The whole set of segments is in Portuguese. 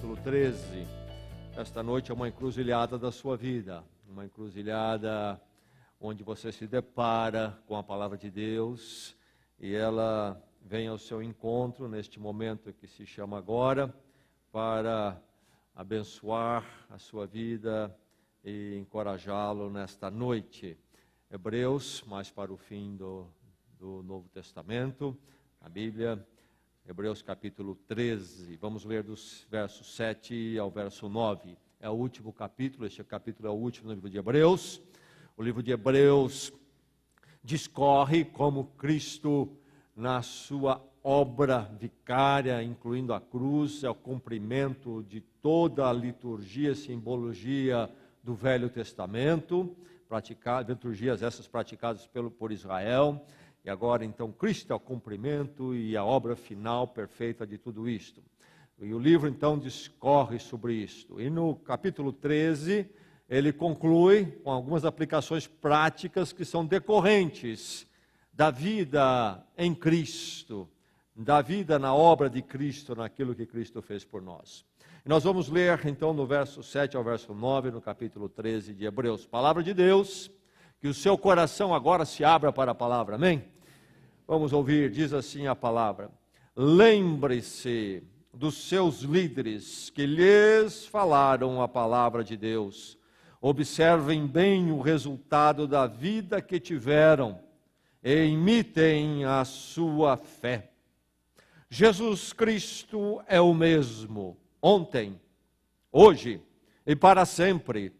capítulo 13. Esta noite é uma encruzilhada da sua vida, uma encruzilhada onde você se depara com a palavra de Deus e ela vem ao seu encontro neste momento que se chama agora, para abençoar a sua vida e encorajá-lo nesta noite. Hebreus, mais para o fim do Novo Testamento, a Bíblia, Hebreus capítulo 13, vamos ler dos versos 7 ao verso 9. É o último capítulo, este capítulo é o último no livro de Hebreus. O livro de Hebreus discorre como Cristo, na sua obra vicária, incluindo a cruz, é o cumprimento de toda a liturgia, simbologia do Velho Testamento, liturgias essas praticadas por Israel. E agora, então, Cristo é o cumprimento e a obra final perfeita de tudo isto. E o livro, então, discorre sobre isto. E no capítulo 13, ele conclui com algumas aplicações práticas que são decorrentes da vida em Cristo, da vida na obra de Cristo, naquilo que Cristo fez por nós. E nós vamos ler, então, no verso 7 ao verso 9, no capítulo 13 de Hebreus. Palavra de Deus, que o seu coração agora se abra para a palavra, amém? Vamos ouvir, diz assim a palavra: lembre-se dos seus líderes que lhes falaram a palavra de Deus. Observem bem o resultado da vida que tiveram e imitem a sua fé. Jesus Cristo é o mesmo, ontem, hoje e para sempre.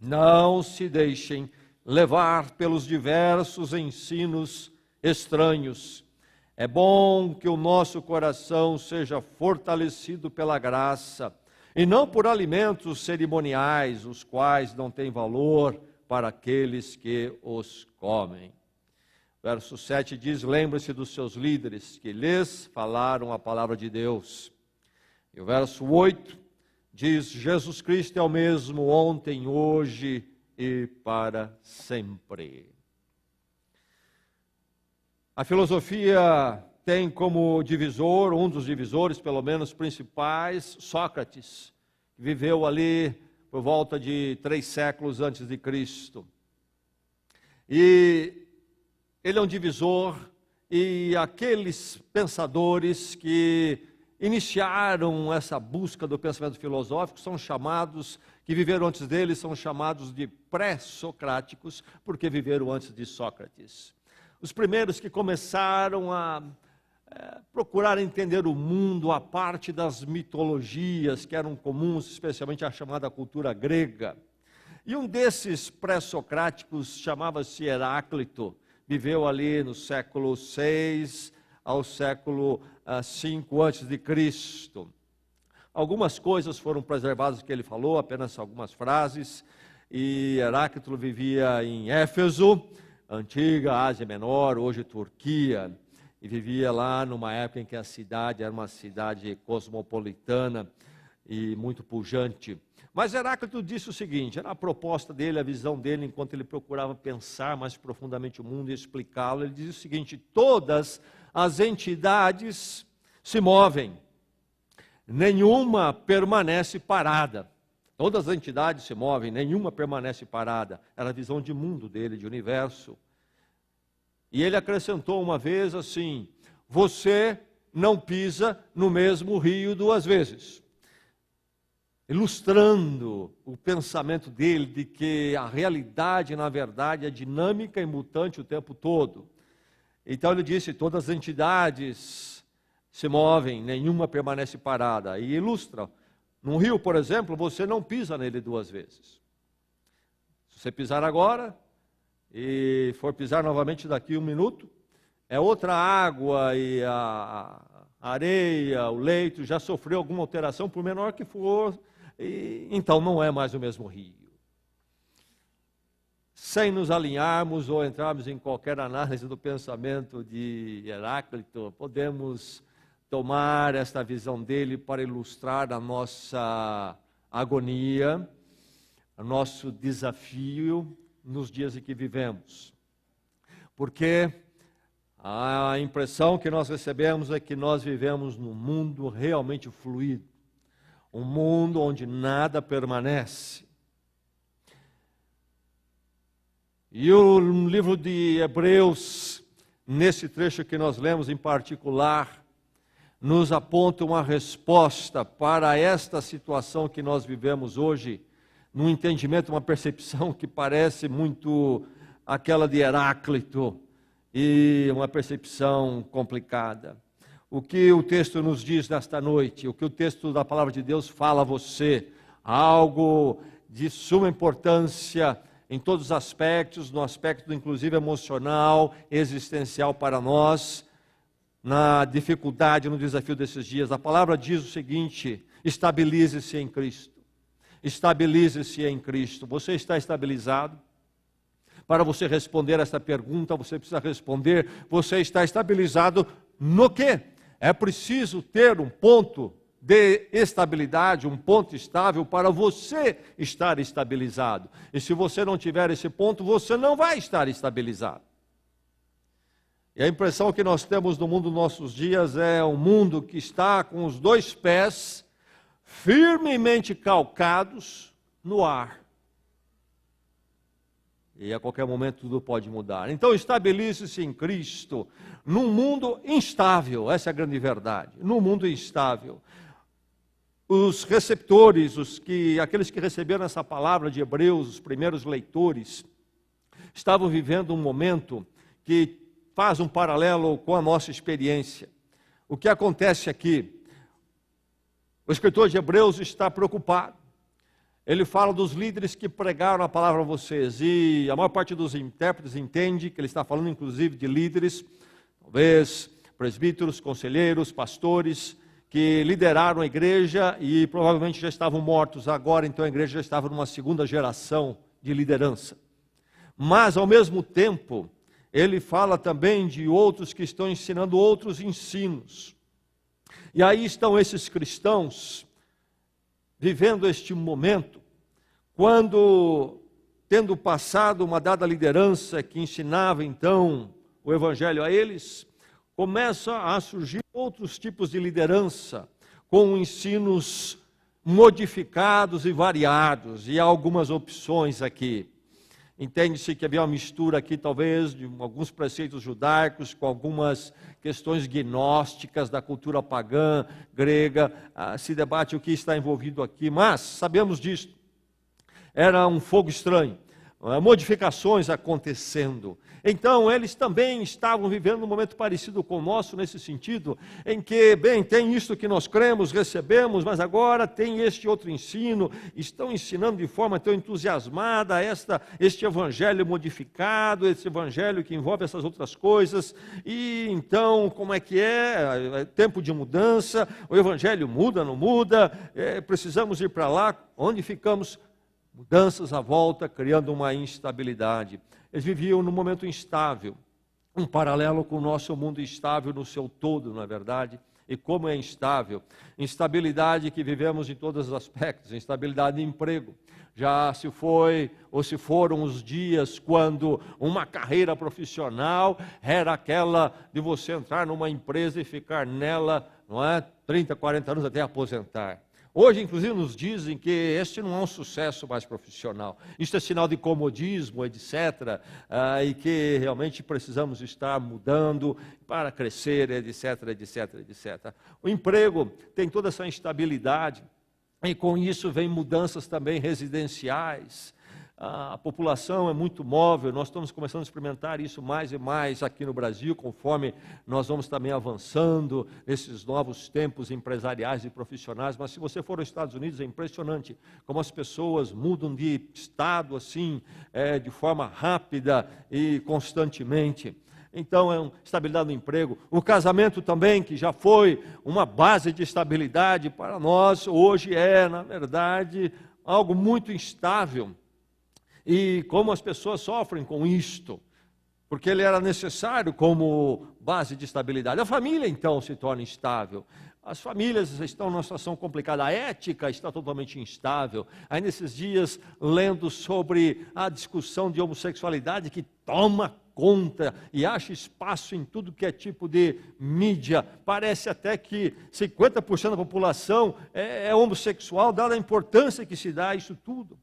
Não se deixem levar pelos diversos ensinos estranhos. É bom que o nosso coração seja fortalecido pela graça, e não por alimentos cerimoniais, os quais não têm valor para aqueles que os comem. Verso 7 diz: lembre-se dos seus líderes que lhes falaram a palavra de Deus. E o verso 8 diz: Jesus Cristo é o mesmo ontem, hoje e para sempre. A filosofia tem como divisor, um dos divisores, pelo menos principais, Sócrates, que viveu ali por volta de 3 séculos antes de Cristo. E ele é um divisor, e aqueles pensadores que iniciaram essa busca do pensamento filosófico são chamados, que viveram antes dele, são chamados de pré-socráticos, porque viveram antes de Sócrates. Os primeiros que começaram a procurar entender o mundo a parte das mitologias que eram comuns, especialmente a chamada cultura grega. E um desses pré-socráticos chamava-se Heráclito, viveu ali no século 6 ao século 5 antes de Cristo. Algumas coisas foram preservadas que ele falou, apenas algumas frases. E Heráclito vivia em Éfeso, antiga Ásia Menor, hoje Turquia, e vivia lá numa época em que a cidade era uma cidade cosmopolitana e muito pujante. Mas Heráclito disse o seguinte, era a proposta dele, a visão dele, enquanto ele procurava pensar mais profundamente o mundo e explicá-lo. Ele dizia o seguinte: todas as entidades se movem, nenhuma permanece parada. Todas as entidades se movem, nenhuma permanece parada. Era a visão de mundo dele, de universo. E ele acrescentou uma vez assim: você não pisa no mesmo rio 2 vezes. Ilustrando o pensamento dele de que a realidade, na verdade, é dinâmica e mutante o tempo todo. Então ele disse: todas as entidades se movem, nenhuma permanece parada. E ilustra: num rio, por exemplo, você não pisa nele 2 vezes. Se você pisar agora e for pisar novamente daqui 1 minuto, é outra água, e a areia, o leito já sofreu alguma alteração, por menor que for, e então não é mais o mesmo rio. Sem nos alinharmos ou entrarmos em qualquer análise do pensamento de Heráclito, podemos tomar esta visão dele para ilustrar a nossa agonia, o nosso desafio nos dias em que vivemos. Porque a impressão que nós recebemos é que nós vivemos num mundo realmente fluido, um mundo onde nada permanece. E o livro de Hebreus, nesse trecho que nós lemos em particular, nos aponta uma resposta para esta situação que nós vivemos hoje, num entendimento, uma percepção que parece muito aquela de Heráclito, e uma percepção complicada. O que o texto nos diz nesta noite, o que o texto da palavra de Deus fala a você, algo de suma importância em todos os aspectos, no aspecto inclusive emocional, existencial para nós, na dificuldade, no desafio desses dias. A palavra diz o seguinte: estabilize-se em Cristo. Estabilize-se em Cristo. Você está estabilizado? Para você responder esta pergunta, você precisa responder: você está estabilizado no quê? É preciso ter um ponto de estabilidade, um ponto estável para você estar estabilizado. E se você não tiver esse ponto, você não vai estar estabilizado. E a impressão que nós temos no mundo dos nossos dias é um mundo que está com os dois pés firmemente calcados no ar. E a qualquer momento tudo pode mudar. Então estabeleça-se em Cristo num mundo instável, essa é a grande verdade, num mundo instável. Os receptores, aqueles que receberam essa palavra de Hebreus, os primeiros leitores, estavam vivendo um momento que faz um paralelo com a nossa experiência. O que acontece aqui? O escritor de Hebreus está preocupado. Ele fala dos líderes que pregaram a palavra a vocês, e a maior parte dos intérpretes entende que ele está falando inclusive de líderes, talvez presbíteros, conselheiros, pastores, que lideraram a igreja e provavelmente já estavam mortos agora, então a igreja já estava numa segunda geração de liderança. Mas, ao mesmo tempo, ele fala também de outros que estão ensinando outros ensinos. E aí estão esses cristãos vivendo este momento, quando, tendo passado uma dada liderança que ensinava então o evangelho a eles, começa a surgir outros tipos de liderança, com ensinos modificados e variados, e há algumas opções aqui. Entende-se que havia uma mistura aqui, talvez, de alguns preceitos judaicos, com algumas questões gnósticas da cultura pagã, grega. Se debate o que está envolvido aqui, mas sabemos disso. Era um fogo estranho, modificações acontecendo. Então, eles também estavam vivendo um momento parecido com o nosso, nesse sentido, em que, bem, tem isto que nós cremos, recebemos, mas agora tem este outro ensino, estão ensinando de forma tão entusiasmada este evangelho modificado, esse evangelho que envolve essas outras coisas, e então, como é que é? Tempo de mudança, o evangelho muda, não muda, precisamos ir para lá, onde ficamos? Mudanças à volta, criando uma instabilidade. Eles viviam num momento instável, um paralelo com o nosso mundo instável no seu todo, não é verdade? E como é instável? Instabilidade que vivemos em todos os aspectos, instabilidade de emprego. Já se foi, ou se foram os dias quando uma carreira profissional era aquela de você entrar numa empresa e ficar nela, não é? 30, 40 anos até aposentar. Hoje, inclusive, nos dizem que este não é um sucesso mais profissional. Isto é sinal de comodismo, etc. E que realmente precisamos estar mudando para crescer, etc, etc, etc. O emprego tem toda essa instabilidade e com isso vem mudanças também residenciais. A população é muito móvel, nós estamos começando a experimentar isso mais e mais aqui no Brasil, conforme nós vamos também avançando nesses novos tempos empresariais e profissionais. Mas se você for aos Estados Unidos, é impressionante como as pessoas mudam de estado assim, de forma rápida e constantemente. Então, é uma estabilidade no emprego. O casamento também, que já foi uma base de estabilidade para nós, hoje é, na verdade, algo muito instável. E como as pessoas sofrem com isto, porque ele era necessário como base de estabilidade. A família, então, se torna instável. As famílias estão numa situação complicada, a ética está totalmente instável. Aí nesses dias, lendo sobre a discussão de homossexualidade que toma conta e acha espaço em tudo que é tipo de mídia. Parece até que 50% da população é homossexual, dada a importância que se dá a isso tudo.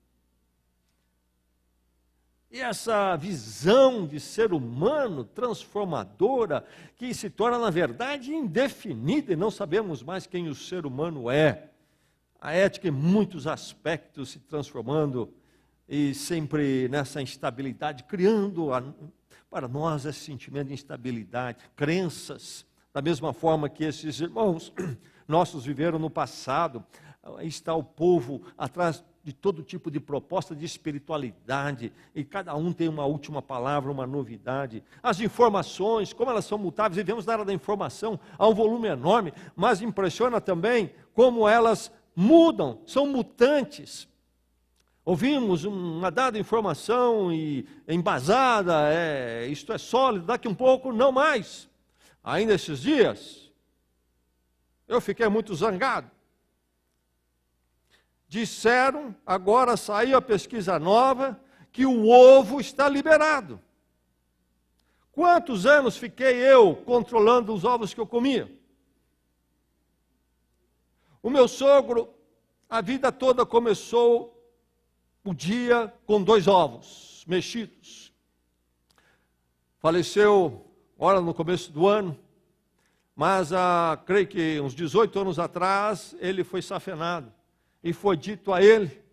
E essa visão de ser humano transformadora, que se torna, na verdade, indefinida, e não sabemos mais quem o ser humano é. A ética, em muitos aspectos, se transformando, e sempre nessa instabilidade, criando para nós esse sentimento de instabilidade, crenças, da mesma forma que esses irmãos nossos viveram no passado. Está o povo atrás de todo tipo de proposta de espiritualidade, e cada um tem uma última palavra, uma novidade. As informações, como elas são mutáveis, vivemos na área da informação, há um volume enorme, mas impressiona também como elas mudam, são mutantes. Ouvimos uma dada informação e embasada, isto é sólido, daqui um pouco não mais. Ainda esses dias, eu fiquei muito zangado. Disseram, agora saiu a pesquisa nova, que o ovo está liberado. Quantos anos fiquei eu controlando os ovos que eu comia? O meu sogro, a vida toda começou o dia com 2 ovos mexidos. Faleceu, ora no começo do ano, mas creio que uns 18 anos atrás, ele foi safenado. E foi dito a ele,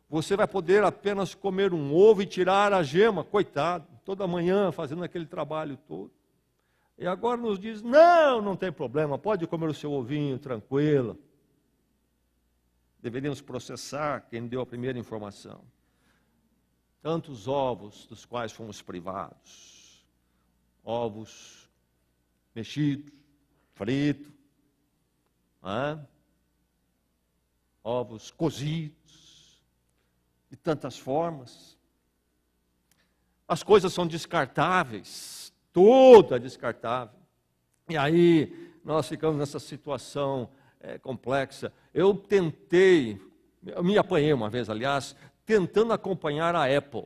você vai poder apenas comer um ovo e tirar a gema, coitado, toda manhã fazendo aquele trabalho todo. E agora nos diz, não tem problema, pode comer o seu ovinho tranquilo. Deveríamos processar quem deu a primeira informação. Tantos ovos dos quais fomos privados, ovos mexidos, fritos, ovos cozidos, de tantas formas. As coisas são descartáveis, tudo é descartável. E aí nós ficamos nessa situação complexa. Eu me apanhei uma vez, aliás, tentando acompanhar a Apple.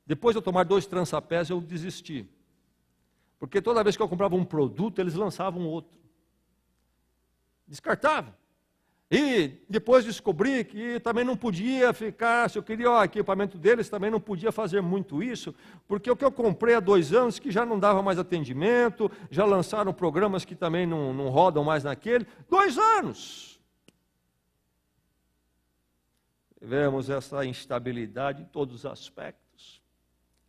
Depois de eu tomar 2 trançapés, eu desisti. Porque toda vez que eu comprava um produto, eles lançavam outro. Descartável. E depois descobri que também não podia ficar, se eu queria o equipamento deles, também não podia fazer muito isso, porque o que eu comprei há 2 anos, que já não dava mais atendimento, já lançaram programas que também não rodam mais naquele, 2 anos. Vemos essa instabilidade em todos os aspectos.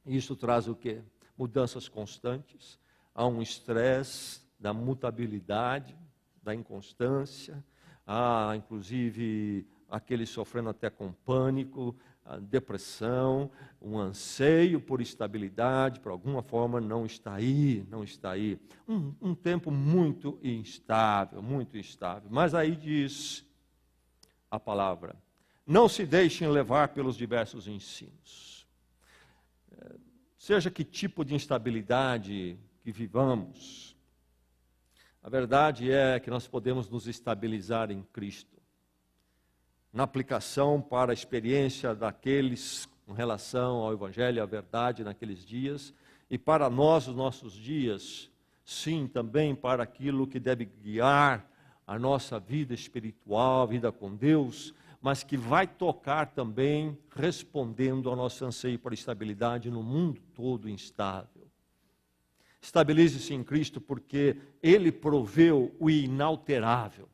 Isso traz o quê? Mudanças constantes, há um estresse da mutabilidade, da inconstância, há inclusive aqueles sofrendo até com pânico, a depressão, um anseio por estabilidade, por alguma forma não está aí. Um tempo muito instável, muito instável. Mas aí diz a palavra, não se deixem levar pelos diversos ensinos. Seja que tipo de instabilidade que vivamos, a verdade é que nós podemos nos estabilizar em Cristo. Na aplicação para a experiência daqueles com relação ao Evangelho, à verdade naqueles dias, e para nós, os nossos dias, sim, também para aquilo que deve guiar a nossa vida espiritual, a vida com Deus, mas que vai tocar também respondendo ao nosso anseio por estabilidade no mundo todo instável. Estabilize-se em Cristo porque Ele proveu o inalterável.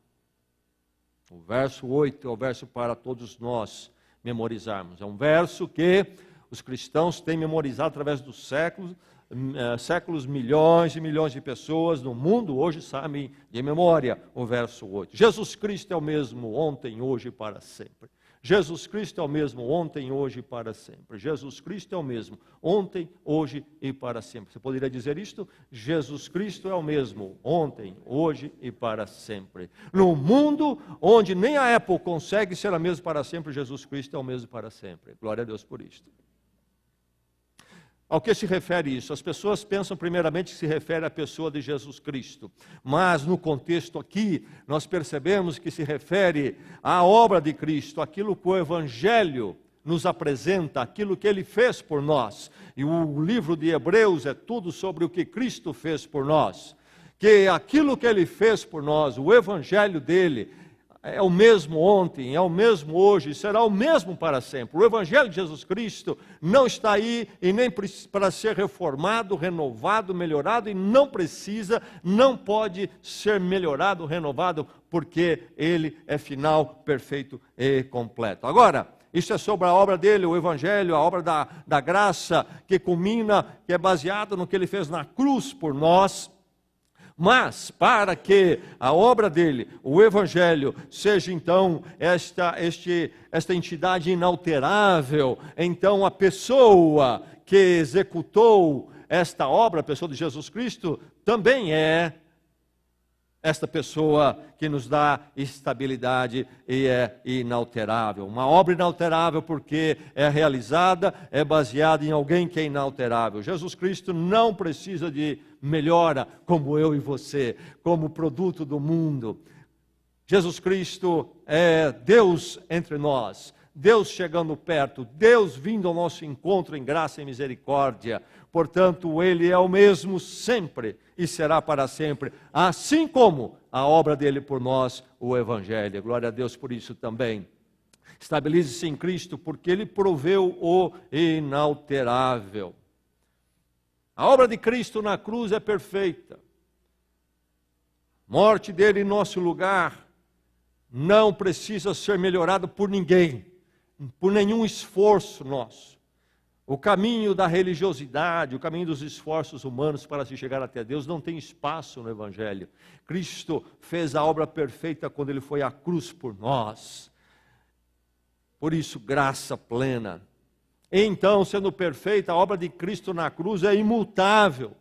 O verso 8 é o verso para todos nós memorizarmos. É um verso que os cristãos têm memorizado através dos séculos, milhões e milhões de pessoas no mundo hoje sabem de memória o verso 8. Jesus Cristo é o mesmo ontem, hoje e para sempre. Jesus Cristo é o mesmo ontem, hoje e para sempre. Jesus Cristo é o mesmo ontem, hoje e para sempre. Você poderia dizer isto? Jesus Cristo é o mesmo ontem, hoje e para sempre. No mundo onde nem a Apple consegue ser a mesma para sempre, Jesus Cristo é o mesmo para sempre. Glória a Deus por isto. Ao que se refere isso? As pessoas pensam primeiramente que se refere à pessoa de Jesus Cristo, mas no contexto aqui nós percebemos que se refere à obra de Cristo, aquilo que o Evangelho nos apresenta aquilo que Ele fez por nós. E o livro de Hebreus é tudo sobre o que Cristo fez por nós. Que aquilo que Ele fez por nós, o Evangelho dEle, é o mesmo ontem, é o mesmo hoje, e será o mesmo para sempre. O Evangelho de Jesus Cristo não está aí e nem para ser reformado, renovado, melhorado, e não precisa, não pode ser melhorado, renovado, porque Ele é final, perfeito e completo. Agora, isso é sobre a obra dele, o Evangelho, a obra da graça, que culmina, que é baseado no que Ele fez na cruz por nós. Mas, para que a obra dele, o Evangelho, seja então esta entidade inalterável, então a pessoa que executou esta obra, a pessoa de Jesus Cristo, também é esta pessoa que nos dá estabilidade e é inalterável. Uma obra inalterável porque é realizada, é baseada em alguém que é inalterável. Jesus Cristo não precisa de melhora como eu e você, como produto do mundo. Jesus Cristo é Deus entre nós, Deus chegando perto, Deus vindo ao nosso encontro em graça e misericórdia. Portanto, Ele é o mesmo sempre e será para sempre, assim como a obra dele por nós, o Evangelho. Glória a Deus por isso também. Estabilize-se em Cristo, porque Ele proveu o inalterável. A obra de Cristo na cruz é perfeita. Morte dele em nosso lugar não precisa ser melhorada por ninguém, por nenhum esforço nosso. O caminho da religiosidade, o caminho dos esforços humanos para se chegar até Deus não tem espaço no Evangelho. Cristo fez a obra perfeita quando Ele foi à cruz por nós. Por isso, graça plena. Então, sendo perfeita, a obra de Cristo na cruz é imutável.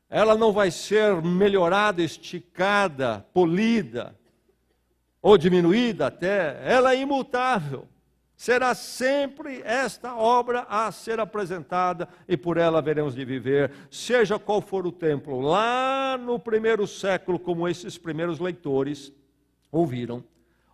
Ela não vai ser melhorada, esticada, polida, ou diminuída até. Ela é imutável. Será sempre esta obra a ser apresentada e por ela haveremos de viver, seja qual for o templo. Lá no primeiro século, como esses primeiros leitores ouviram,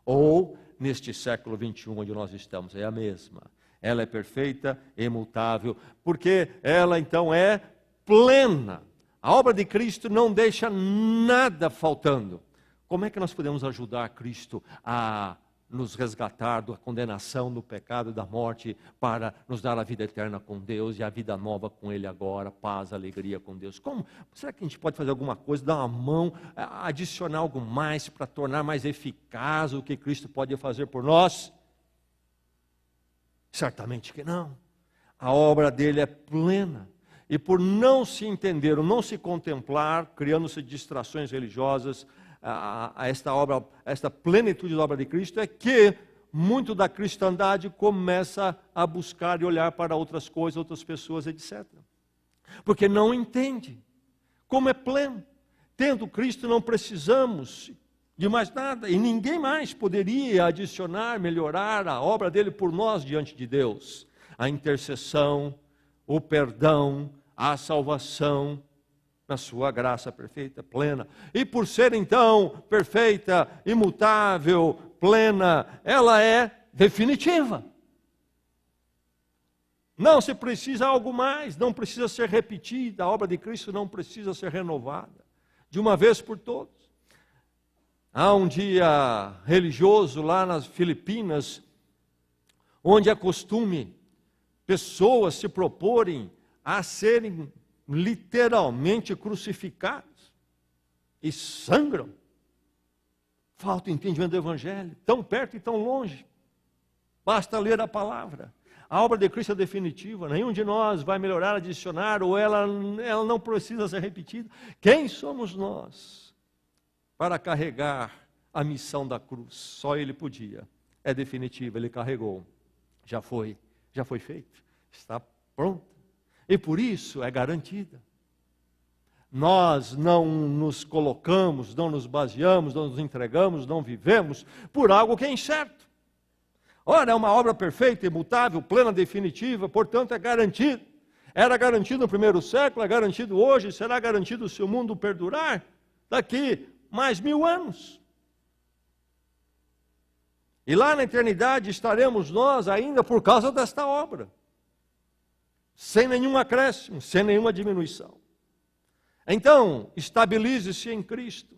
ou neste século 21 onde nós estamos, é a mesma. Ela é perfeita, imutável, porque ela então é plena. A obra de Cristo não deixa nada faltando. Como é que nós podemos ajudar Cristo a nos resgatar da condenação, do pecado e da morte, para nos dar a vida eterna com Deus e a vida nova com Ele agora, paz, alegria com Deus? Como? Será que a gente pode fazer alguma coisa, dar uma mão, adicionar algo mais para tornar mais eficaz o que Cristo pode fazer por nós? Certamente que não. A obra dele é plena. E por não se entender, ou não se contemplar, criando-se distrações religiosas, a esta obra, esta plenitude da obra de Cristo, é que muito da cristandade começa a buscar e olhar para outras coisas, outras pessoas, etc. Porque não entende como é pleno. Tendo Cristo, não precisamos de mais nada, e ninguém mais poderia adicionar, melhorar a obra dele por nós diante de Deus. A intercessão, o perdão, a salvação, na sua graça perfeita, plena. E por ser então perfeita, imutável, plena, ela é definitiva. Não se precisa algo mais, não precisa ser repetida, a obra de Cristo não precisa ser renovada, de uma vez por todas. Há um dia religioso lá nas Filipinas, onde é costume pessoas se proporem a serem literalmente crucificados e sangram. Falta o entendimento do Evangelho, tão perto e tão longe. Basta ler a palavra. A obra de Cristo é definitiva, nenhum de nós vai melhorar, adicionar, ou ela não precisa ser repetida. Quem somos nós para carregar a missão da cruz? Só Ele podia. É definitiva, Ele carregou. Já foi feito, está pronto. E por isso é garantida. Nós não nos colocamos, não nos baseamos, não nos entregamos, não vivemos por algo que é incerto. Ora, é uma obra perfeita, imutável, plena, definitiva, portanto é garantido. Era garantido no primeiro século, é garantido hoje, será garantido se o mundo perdurar daqui mais 1000 anos. E lá na eternidade estaremos nós ainda por causa desta obra. Sem nenhum acréscimo, sem nenhuma diminuição. Então, estabilize-se em Cristo.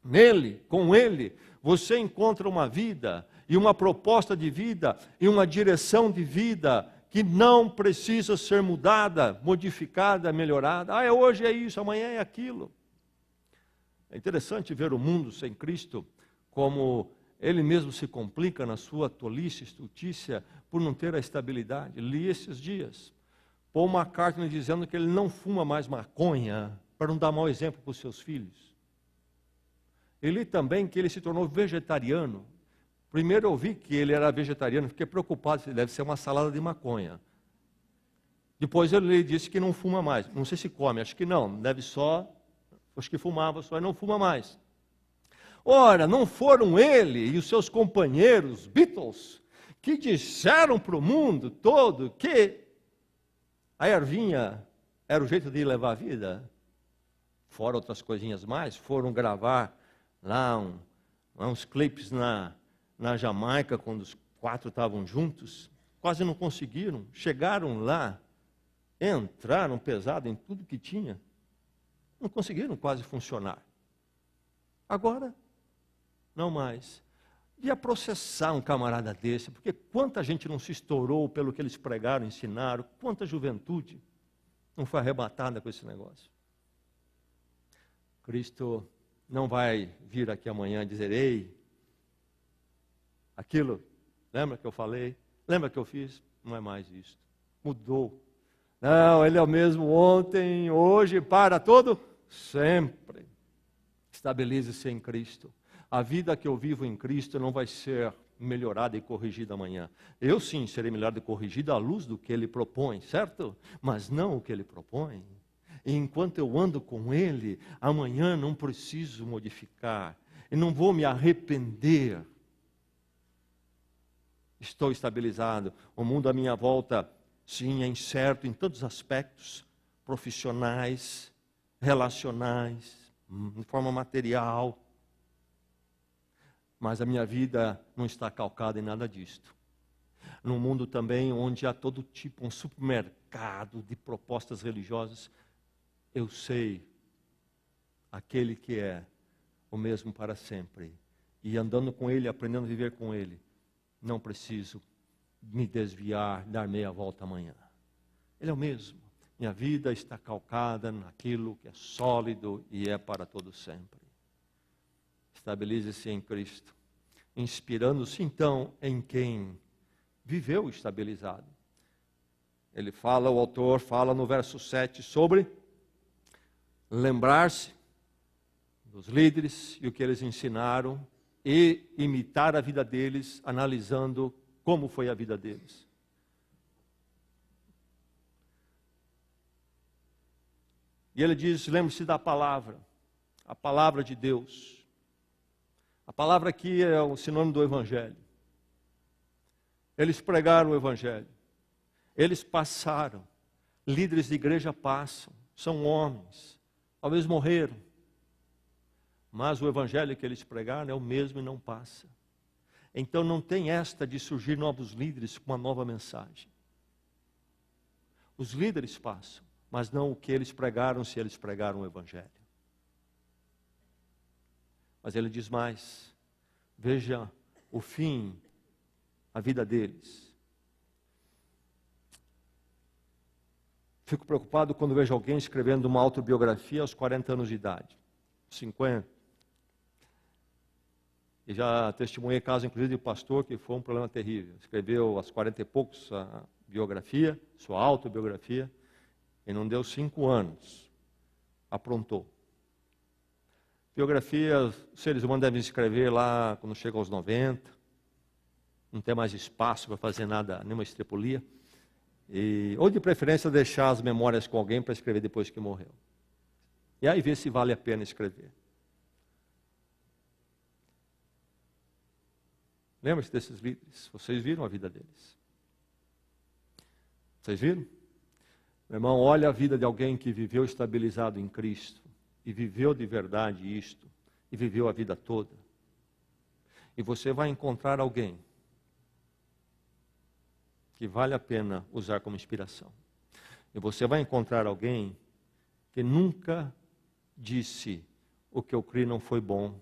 Nele, com Ele, você encontra uma vida e uma proposta de vida e uma direção de vida que não precisa ser mudada, modificada, melhorada. Hoje é isso, amanhã é aquilo. É interessante ver o mundo sem Cristo, como ele mesmo se complica na sua tolice, estultícia, por não ter a estabilidade. Li esses dias Paul McCartney dizendo que ele não fuma mais maconha para não dar mau exemplo para os seus filhos. Eu li também que ele se tornou vegetariano. Primeiro eu vi que ele era vegetariano, fiquei preocupado se deve ser uma salada de maconha. Depois ele disse que não fuma mais. Não sei se come, acho que não. Deve só, acho que fumava só e não fuma mais. Ora, não foram ele e os seus companheiros, Beatles, que disseram para o mundo todo que a ervinha era o jeito de levar a vida? Fora outras coisinhas mais, foram gravar lá uns clipes na Jamaica, quando os 4 estavam juntos, quase não conseguiram, chegaram lá, entraram pesado em tudo que tinha, não conseguiram quase funcionar. Agora, não mais. Ia processar um camarada desse, porque quanta gente não se estourou pelo que eles pregaram, ensinaram, quanta juventude não foi arrebatada com esse negócio. Cristo não vai vir aqui amanhã e dizer, ei, aquilo, lembra que eu falei? Lembra que eu fiz? Não é mais isso. Mudou. Não, Ele é o mesmo ontem, hoje, para todo sempre. Estabilize-se em Cristo. A vida que eu vivo em Cristo não vai ser melhorada e corrigida amanhã. Eu sim serei melhorada e corrigida à luz do que Ele propõe, certo? Mas não o que Ele propõe. E enquanto eu ando com Ele, amanhã não preciso modificar. E não vou me arrepender. Estou estabilizado. O mundo à minha volta, sim, é incerto em todos os aspectos. Profissionais, relacionais, de forma material. Mas a minha vida não está calcada em nada disto. Num mundo também onde há todo tipo, um supermercado de propostas religiosas, eu sei aquele que é o mesmo para sempre. E andando com Ele, aprendendo a viver com Ele, não preciso me desviar, dar meia volta amanhã. Ele é o mesmo. Minha vida está calcada naquilo que é sólido e é para todo sempre. Estabilize-se em Cristo, inspirando-se então em quem viveu estabilizado. Ele fala, o autor fala no verso 7 sobre lembrar-se dos líderes e o que eles ensinaram e imitar a vida deles, analisando como foi a vida deles. E ele diz, lembre-se da palavra, a palavra de Deus. A palavra aqui é o sinônimo do Evangelho. Eles pregaram o Evangelho. Eles passaram. Líderes de igreja passam. São homens. Talvez morreram. Mas o Evangelho que eles pregaram é o mesmo e não passa. Então não tem esta de surgir novos líderes com uma nova mensagem. Os líderes passam, mas não o que eles pregaram se eles pregaram o Evangelho. Mas ele diz mais, veja o fim, a vida deles. Fico preocupado quando vejo alguém escrevendo uma autobiografia aos 40 anos de idade, 50. E já testemunhei caso, inclusive, de pastor que foi um problema terrível. Escreveu aos 40 e poucos a biografia, sua autobiografia, e não deu 5 anos. Aprontou. Biografia, os seres humanos devem escrever lá quando chegam aos 90. Não tem mais espaço para fazer nada, nenhuma estrepulia. Ou de preferência deixar as memórias com alguém para escrever depois que morreu. E aí ver se vale a pena escrever. Lembra-se desses líderes? Vocês viram a vida deles? Vocês viram? Meu irmão, olha a vida de alguém que viveu estabilizado em Cristo. E viveu de verdade isto. E viveu a vida toda. E você vai encontrar alguém que vale a pena usar como inspiração. E você vai encontrar alguém que nunca disse: o que eu criei não foi bom,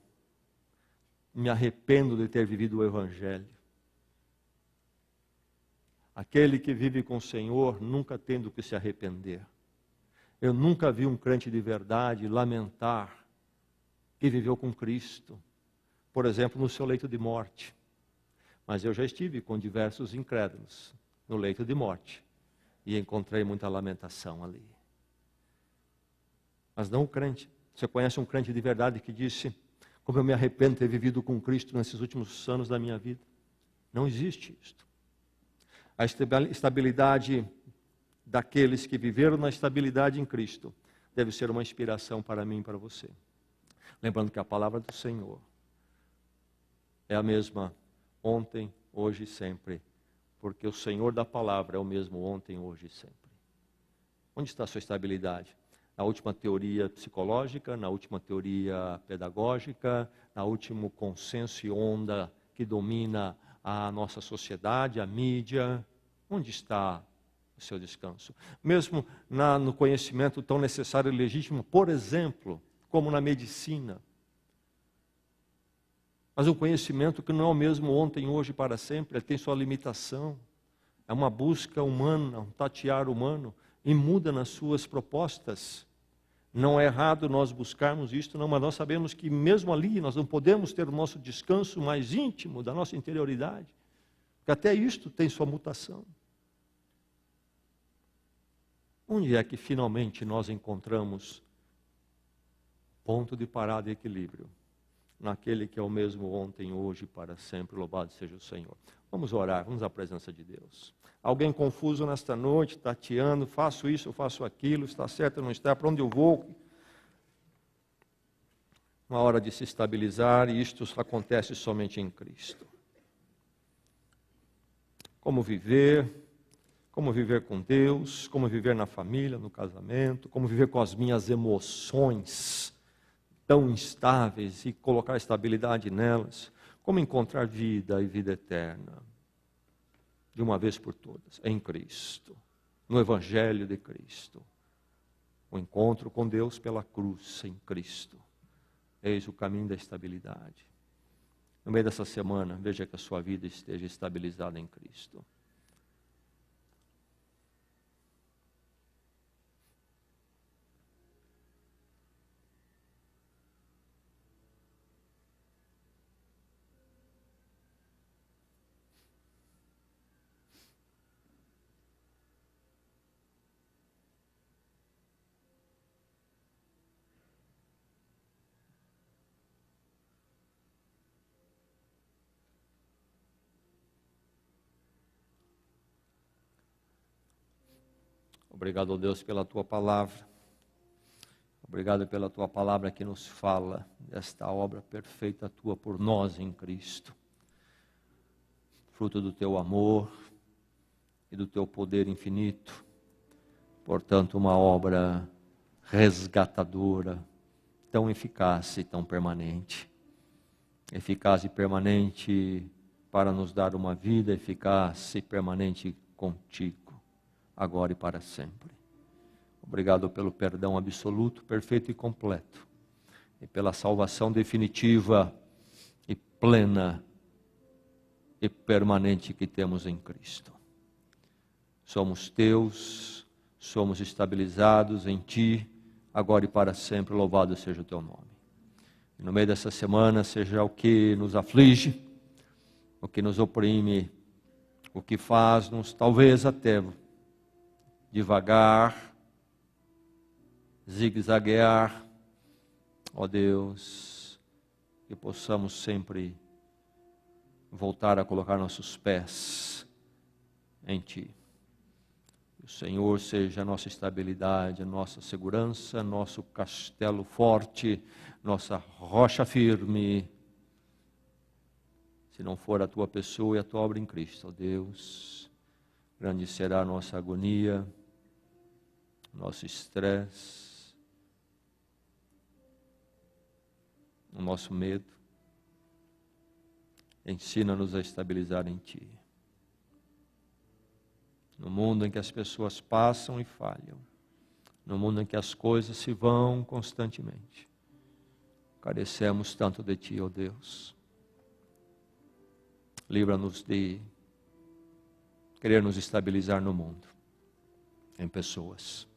me arrependo de ter vivido o Evangelho. Aquele que vive com o Senhor nunca tem do que se arrepender. Eu nunca vi um crente de verdade lamentar que viveu com Cristo, por exemplo, no seu leito de morte. Mas eu já estive com diversos incrédulos no leito de morte e encontrei muita lamentação ali. Mas não o crente. Você conhece um crente de verdade que disse: como eu me arrependo de ter vivido com Cristo nesses últimos anos da minha vida? Não existe isto. A estabilidade daqueles que viveram na estabilidade em Cristo deve ser uma inspiração para mim e para você. Lembrando que a palavra do Senhor é a mesma ontem, hoje e sempre, porque o Senhor da palavra é o mesmo ontem, hoje e sempre. Onde está a sua estabilidade? Na última teoria psicológica, na última teoria pedagógica, na último consenso e onda que domina a nossa sociedade, a mídia? Onde está o seu descanso? Mesmo no conhecimento tão necessário e legítimo, por exemplo, como na medicina. Mas um conhecimento que não é o mesmo ontem, hoje e para sempre, ele tem sua limitação. É uma busca humana, um tatear humano, e muda nas suas propostas. Não é errado nós buscarmos isto, não, mas nós sabemos que mesmo ali nós não podemos ter o nosso descanso mais íntimo da nossa interioridade. Porque até isto tem sua mutação. Onde é que finalmente nós encontramos ponto de parada e equilíbrio? Naquele que é o mesmo ontem, hoje e para sempre, louvado seja o Senhor. Vamos orar, vamos à presença de Deus. Alguém confuso nesta noite, tateando, faço isso, faço aquilo, está certo ou não está, para onde eu vou? Uma hora de se estabilizar, e isto acontece somente em Cristo. Como viver com Deus, como viver na família, no casamento, como viver com as minhas emoções tão instáveis e colocar estabilidade nelas, como encontrar vida e vida eterna, de uma vez por todas, em Cristo, no Evangelho de Cristo. O encontro com Deus pela cruz, em Cristo. Eis o caminho da estabilidade. No meio dessa semana, veja que a sua vida esteja estabilizada em Cristo. Obrigado, ó Deus, pela Tua palavra. Obrigado pela Tua palavra que nos fala desta obra perfeita Tua por nós em Cristo. Fruto do Teu amor e do Teu poder infinito. Portanto, uma obra resgatadora, tão eficaz e tão permanente. Eficaz e permanente para nos dar uma vida eficaz e permanente contigo, agora e para sempre. Obrigado pelo perdão absoluto, perfeito e completo, e pela salvação definitiva e plena e permanente que temos em Cristo. Somos teus, somos estabilizados em Ti, agora e para sempre, louvado seja o Teu nome. E no meio dessa semana, seja o que nos aflige, o que nos oprime, o que faz-nos talvez até devagar, zigue-zaguear, ó Deus, que possamos sempre voltar a colocar nossos pés em Ti. O Senhor seja a nossa estabilidade, a nossa segurança, nosso castelo forte, nossa rocha firme. Se não for a Tua pessoa e a Tua obra em Cristo, ó Deus, grande será a nossa agonia, nosso estresse, o nosso medo. Ensina-nos a estabilizar em Ti. No mundo em que as pessoas passam e falham, no mundo em que as coisas se vão constantemente, carecemos tanto de Ti, ó Deus. Livra-nos de querer nos estabilizar no mundo, em pessoas.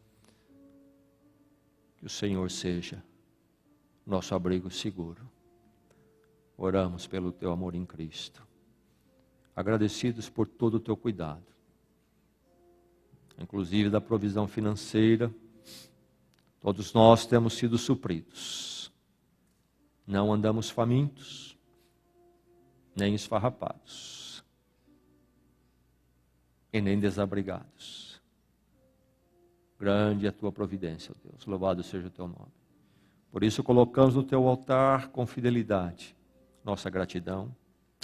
Que o Senhor seja nosso abrigo seguro. Oramos pelo Teu amor em Cristo, agradecidos por todo o Teu cuidado, inclusive da provisão financeira. Todos nós temos sido supridos. Não andamos famintos, nem esfarrapados, e nem desabrigados. Grande é a Tua providência, ó Deus. Louvado seja o Teu nome. Por isso colocamos no Teu altar com fidelidade nossa gratidão,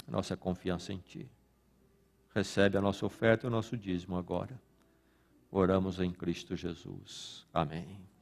nossa confiança em Ti. Recebe a nossa oferta e o nosso dízimo agora. Oramos em Cristo Jesus. Amém.